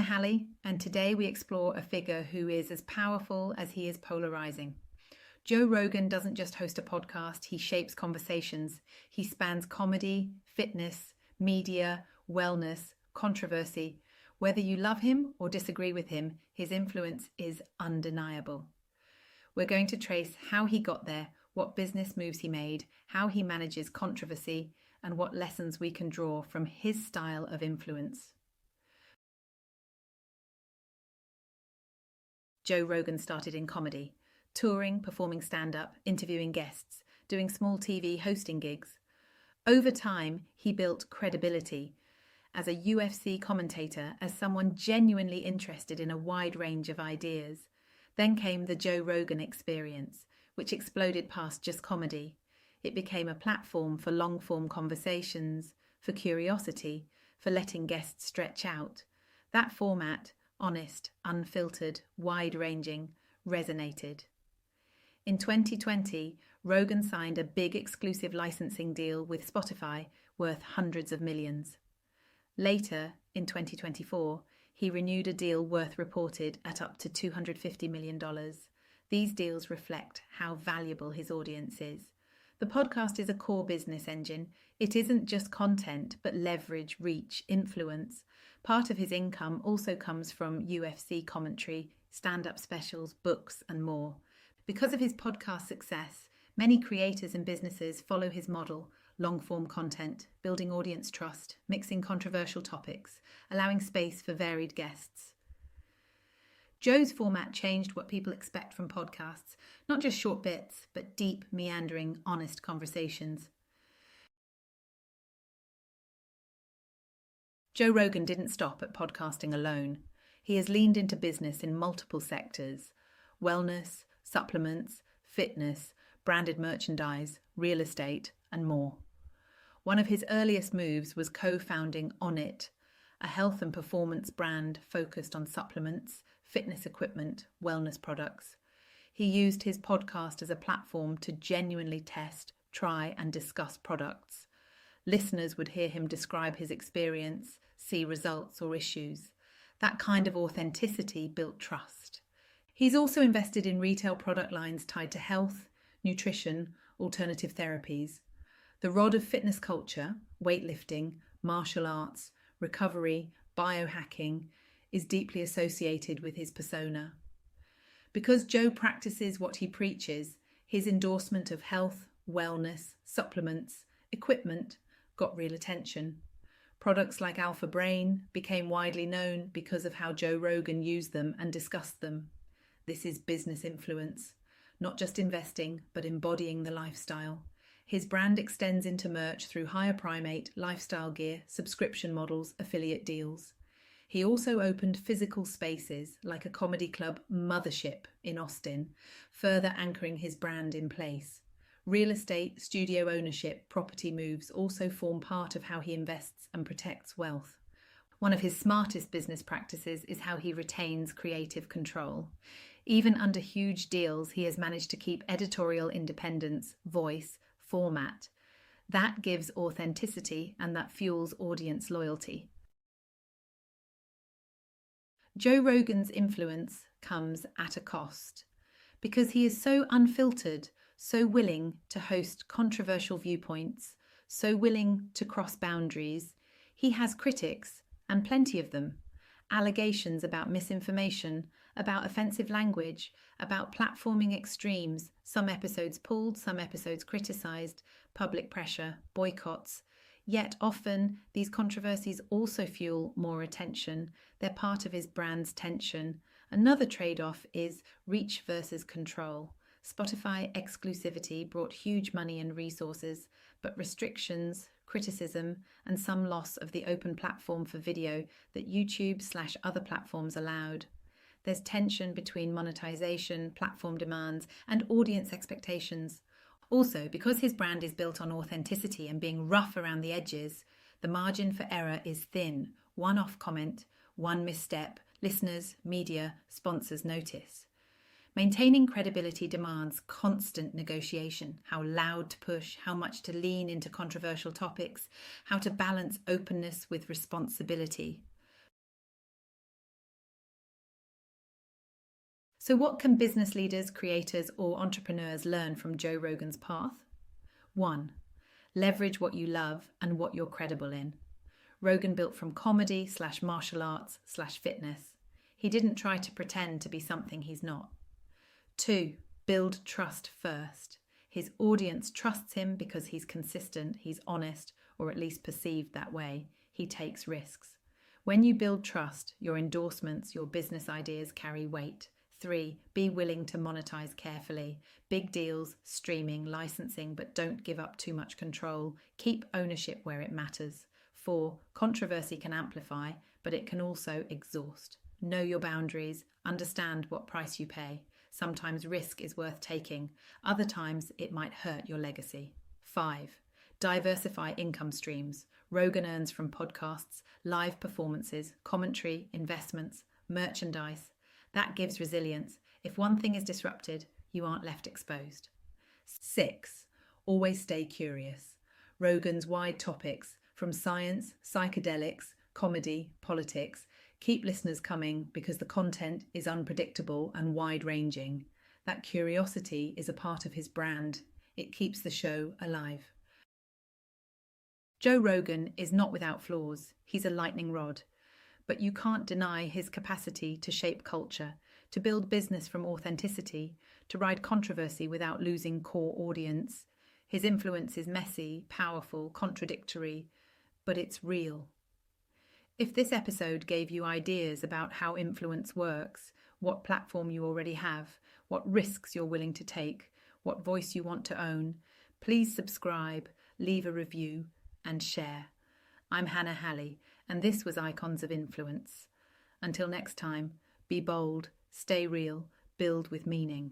Anna Halley, and today we explore a figure who is as powerful as he is polarizing. Joe Rogan doesn't just host a podcast, he shapes conversations. He spans comedy, fitness, media, wellness, controversy. Whether you love him or disagree with him, his influence is undeniable. We're going to trace how he got there, what business moves he made, how he manages controversy, and what lessons we can draw from his style of influence. Joe Rogan started in comedy, touring, performing stand-up, interviewing guests, doing small TV hosting gigs. Over time, he built credibility as a UFC commentator, as someone genuinely interested in a wide range of ideas. Then came the Joe Rogan experience, which exploded past just comedy. It became a platform for long-form conversations, for curiosity, for letting guests stretch out. That format, honest, unfiltered, wide-ranging, resonated. In 2020, Rogan signed a big exclusive licensing deal with Spotify worth hundreds of millions. Later, in 2024, he renewed a deal worth reported at up to $250 million. These deals reflect how valuable his audience is. The podcast is a core business engine. It isn't just content, but leverage, reach, influence. Part of his income also comes from UFC commentary, stand-up specials, books, and more. Because of his podcast success, many creators and businesses follow his model, long-form content, building audience trust, mixing controversial topics, allowing space for varied guests. Joe's format changed what people expect from podcasts, not just short bits, but deep, meandering, honest conversations. Joe Rogan didn't stop at podcasting alone. He has leaned into business in multiple sectors: wellness, supplements, fitness, branded merchandise, real estate, and more. One of his earliest moves was co-founding Onnit, a health and performance brand focused on supplements, fitness equipment, wellness products. He used his podcast as a platform to genuinely test, try, and discuss products. Listeners would hear him describe his experience, see results or issues. That kind of authenticity built trust. He's also invested in retail product lines tied to health, nutrition, alternative therapies. The rod of fitness culture, weightlifting, martial arts, recovery, biohacking, is deeply associated with his persona. Because Joe practices what he preaches, his endorsement of health, wellness, supplements, equipment got real attention. Products like Alpha Brain became widely known because of how Joe Rogan used them and discussed them. This is business influence, not just investing, but embodying the lifestyle. His brand extends into merch through higher primate, lifestyle gear, subscription models, affiliate deals. He also opened physical spaces like a comedy club, Mothership, in Austin, further anchoring his brand in place. Real estate, studio ownership, property moves also form part of how he invests and protects wealth. One of his smartest business practices is how he retains creative control. Even under huge deals, he has managed to keep editorial independence, voice, format. That gives authenticity and that fuels audience loyalty. Joe Rogan's influence comes at a cost. Because he is so unfiltered, so willing to host controversial viewpoints, so willing to cross boundaries, he has critics, and plenty of them. Allegations about misinformation, about offensive language, about platforming extremes, some episodes pulled, some episodes criticised, public pressure, boycotts. Yet often these controversies also fuel more attention. They're part of his brand's tension. Another trade-off is reach versus control. Spotify exclusivity brought huge money and resources, but restrictions, criticism, and some loss of the open platform for video that YouTube/other platforms allowed. There's tension between monetization, platform demands, and audience expectations. Also, because his brand is built on authenticity and being rough around the edges, the margin for error is thin. One off comment, one misstep, listeners, media, sponsors notice. Maintaining credibility demands constant negotiation, how loud to push, how much to lean into controversial topics, how to balance openness with responsibility. So, what can business leaders, creators, or entrepreneurs learn from Joe Rogan's path? 1. Leverage what you love and what you're credible in. Rogan built from comedy/martial arts/fitness. He didn't try to pretend to be something he's not. 2. Build trust first. His audience trusts him because he's consistent, he's honest, or at least perceived that way. He takes risks. When you build trust, your endorsements, your business ideas carry weight. 3. Be willing to monetize carefully. Big deals, streaming, licensing, but don't give up too much control. Keep ownership where it matters. 4. Controversy can amplify, but it can also exhaust. Know your boundaries. Understand what price you pay. Sometimes risk is worth taking. Other times it might hurt your legacy. 5. Diversify income streams. Rogan earns from podcasts, live performances, commentary, investments, merchandise. That gives resilience. If one thing is disrupted, you aren't left exposed. 6. Always stay curious. Rogan's wide topics, from science, psychedelics, comedy, politics, keep listeners coming because the content is unpredictable and wide-ranging. That curiosity is a part of his brand. It keeps the show alive. Joe Rogan is not without flaws. He's a lightning rod. But you can't deny his capacity to shape culture, to build business from authenticity, to ride controversy without losing core audience. His influence is messy, powerful, contradictory, but it's real. If this episode gave you ideas about how influence works, what platform you already have, what risks you're willing to take, what voice you want to own, please subscribe, leave a review, and share. I'm Hannah Halley, and this was Icons of Influence. Until next time, be bold, stay real, build with meaning.